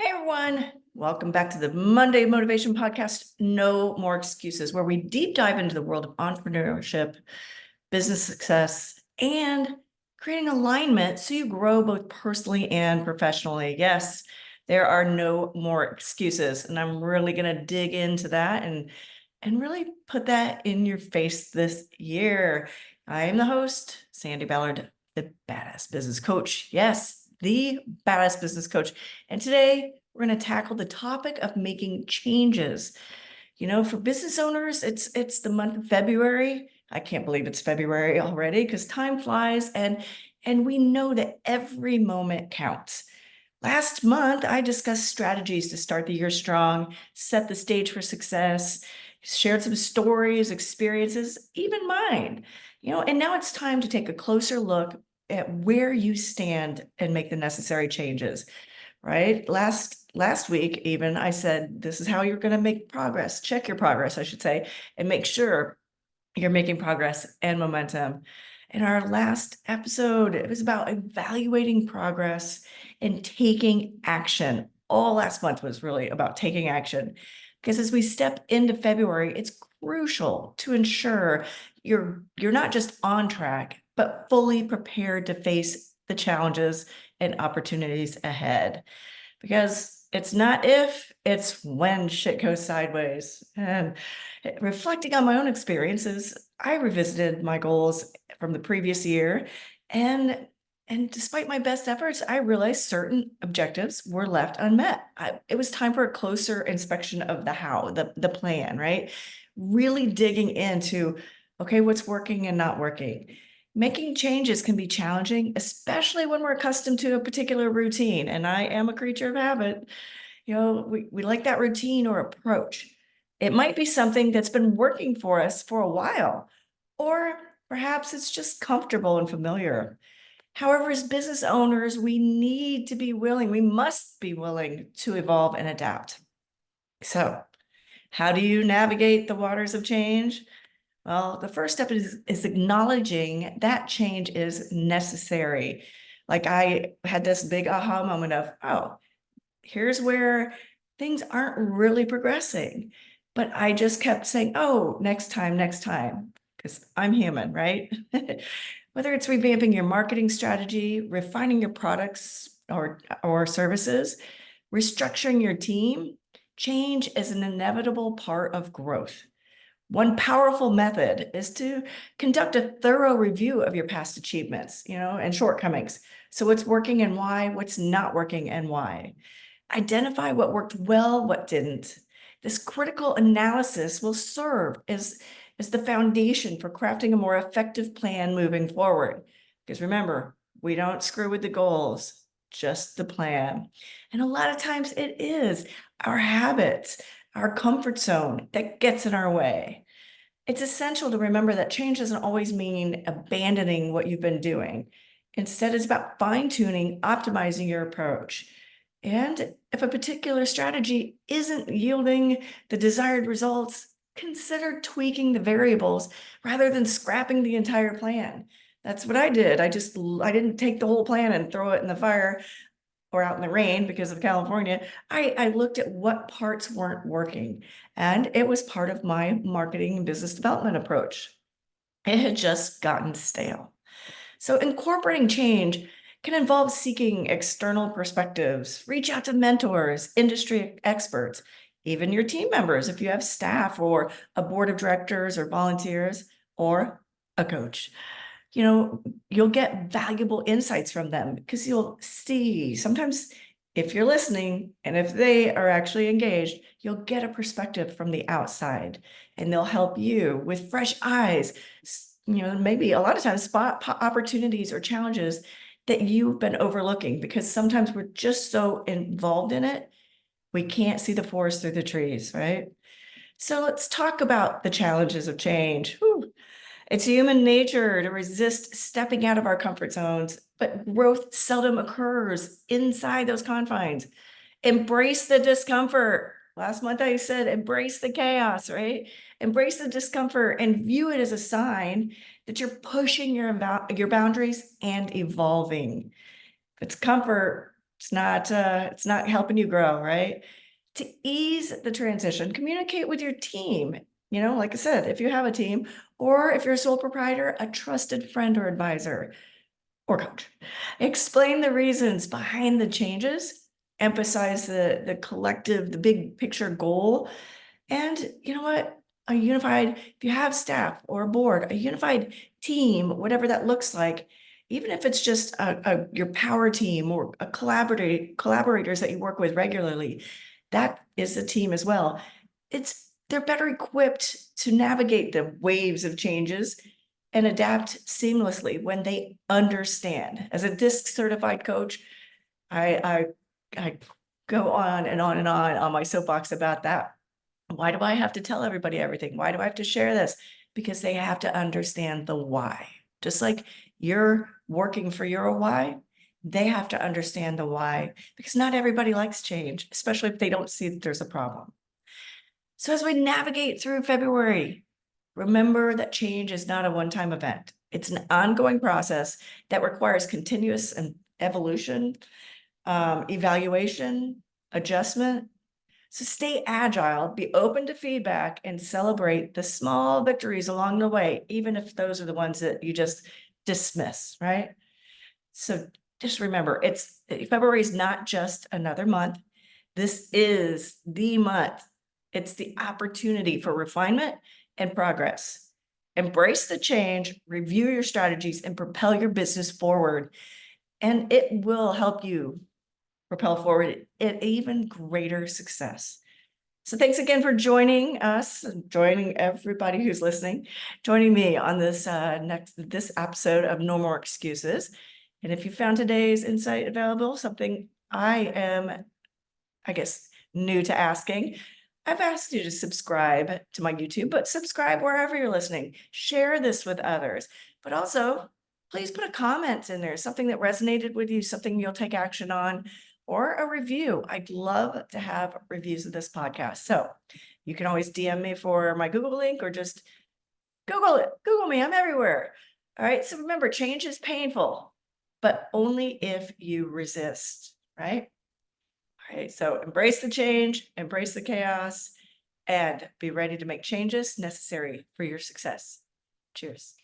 Hey everyone, welcome back to the Monday Motivation Podcast, No More Excuses, where we deep dive into the world of entrepreneurship, business success, and creating alignment so you grow both personally and professionally. Yes, there are no more excuses, and I'm really going to dig into that and really put that in your face this year. I am the host, Sandy Ballard, the Badass Business Coach. Yes, the Badass Business Coach. And today we're going to tackle the topic of making changes. You know, for business owners, it's the month of February. I can't believe it's February already because time flies and we know that every moment counts. Last month, I discussed strategies to start the year strong, set the stage for success, shared some stories, experiences, even mine. And now it's time to take a closer look at where you stand and make the necessary changes, right? Last week, even I said, this is how you're going to make progress. Check your progress, I should say, and make sure you're making progress and momentum. In our last episode, it was about evaluating progress and taking action. All last month was really about taking action. Because as we step into February, it's crucial to ensure you're not just on track, but fully prepared to face the challenges and opportunities ahead. Because it's not if, it's when shit goes sideways. And reflecting on my own experiences, I revisited my goals from the previous year, and despite my best efforts, I realized certain objectives were left unmet. It was time for a closer inspection of the how, the plan, right? Really digging into, okay, what's working and not working. Making changes can be challenging, especially when we're accustomed to a particular routine. And I am a creature of habit. We like that routine or approach. It might be something that's been working for us for a while, or perhaps it's just comfortable and familiar. However, as business owners, we must be willing to evolve and adapt. So, how do you navigate the waters of change? Well, the first step is acknowledging that change is necessary. Like I had this big aha moment of, oh, here's where things aren't really progressing. But I just kept saying, oh, next time, because I'm human, right? Whether it's revamping your marketing strategy, refining your products or services, restructuring your team, change is an inevitable part of growth. One powerful method is to conduct a thorough review of your past achievements, and shortcomings. So what's working and why, what's not working and why. Identify what worked well, what didn't. This critical analysis will serve as the foundation for crafting a more effective plan moving forward. Because remember, we don't screw with the goals, just the plan. And a lot of times it is our habits, our comfort zone that gets in our way. It's essential to remember that change doesn't always mean abandoning what you've been doing. Instead, it's about fine-tuning, optimizing your approach. And if a particular strategy isn't yielding the desired results, consider tweaking the variables rather than scrapping the entire plan. That's what I did. I didn't take the whole plan and throw it in the fire or out in the rain because of California. I looked at what parts weren't working, and it was part of my marketing and business development approach. It had just gotten stale. So incorporating change can involve seeking external perspectives, reach out to mentors, industry experts, even your team members if you have staff or a board of directors or volunteers or a coach. You'll get valuable insights from them because you'll see sometimes if you're listening and if they are actually engaged, you'll get a perspective from the outside and they'll help you with fresh eyes, maybe a lot of times spot opportunities or challenges that you've been overlooking because sometimes we're just so involved in it, we can't see the forest through the trees, right? So let's talk about the challenges of change. Whew. It's human nature to resist stepping out of our comfort zones, but growth seldom occurs inside those confines. Embrace the discomfort. Last month I said, embrace the chaos, right? Embrace the discomfort and view it as a sign that you're pushing your boundaries and evolving. If it's comfort, It's not helping you grow, right? To ease the transition, communicate with your team. You know, like I said, if you have a team, or if you're a sole proprietor, a trusted friend or advisor or coach. Explain the reasons behind the changes, emphasize the collective, the big picture goal. And you know what? If you have staff or a board, a unified team, whatever that looks like, even if it's just your power team or a collaborators that you work with regularly, that is the team as well. They're better equipped to navigate the waves of changes and adapt seamlessly when they understand. As a DISC certified coach, I go on and on and on my soapbox about that. Why do I have to tell everybody everything? Why do I have to share this? Because they have to understand the why. Just like you're working for your why, they have to understand the why, because not everybody likes change, especially if they don't see that there's a problem. So as we navigate through February, remember that change is not a one-time event. It's an ongoing process that requires continuous and evolution, evaluation, adjustment. So stay agile, be open to feedback, and celebrate the small victories along the way, even if those are the ones that you just dismiss, right? So just remember, February is not just another month. This is the month. It's the opportunity for refinement and progress. Embrace the change, review your strategies, and propel your business forward. And it will help you propel forward at even greater success. So thanks again for joining us, joining everybody who's listening, joining me on this episode of No More Excuses. And if you found today's insight valuable, something I am, I guess, new to asking, I've asked you to subscribe to my YouTube, but subscribe wherever you're listening. Share this with others, but also please put a comment in there, something that resonated with you, something you'll take action on, or a review. I'd love to have reviews of this podcast. So you can always DM me for my Google link, or just Google it. Google me. I'm everywhere. All right. So remember, change is painful, but only if you resist, right? All right. So embrace the change, embrace the chaos, and be ready to make changes necessary for your success. Cheers.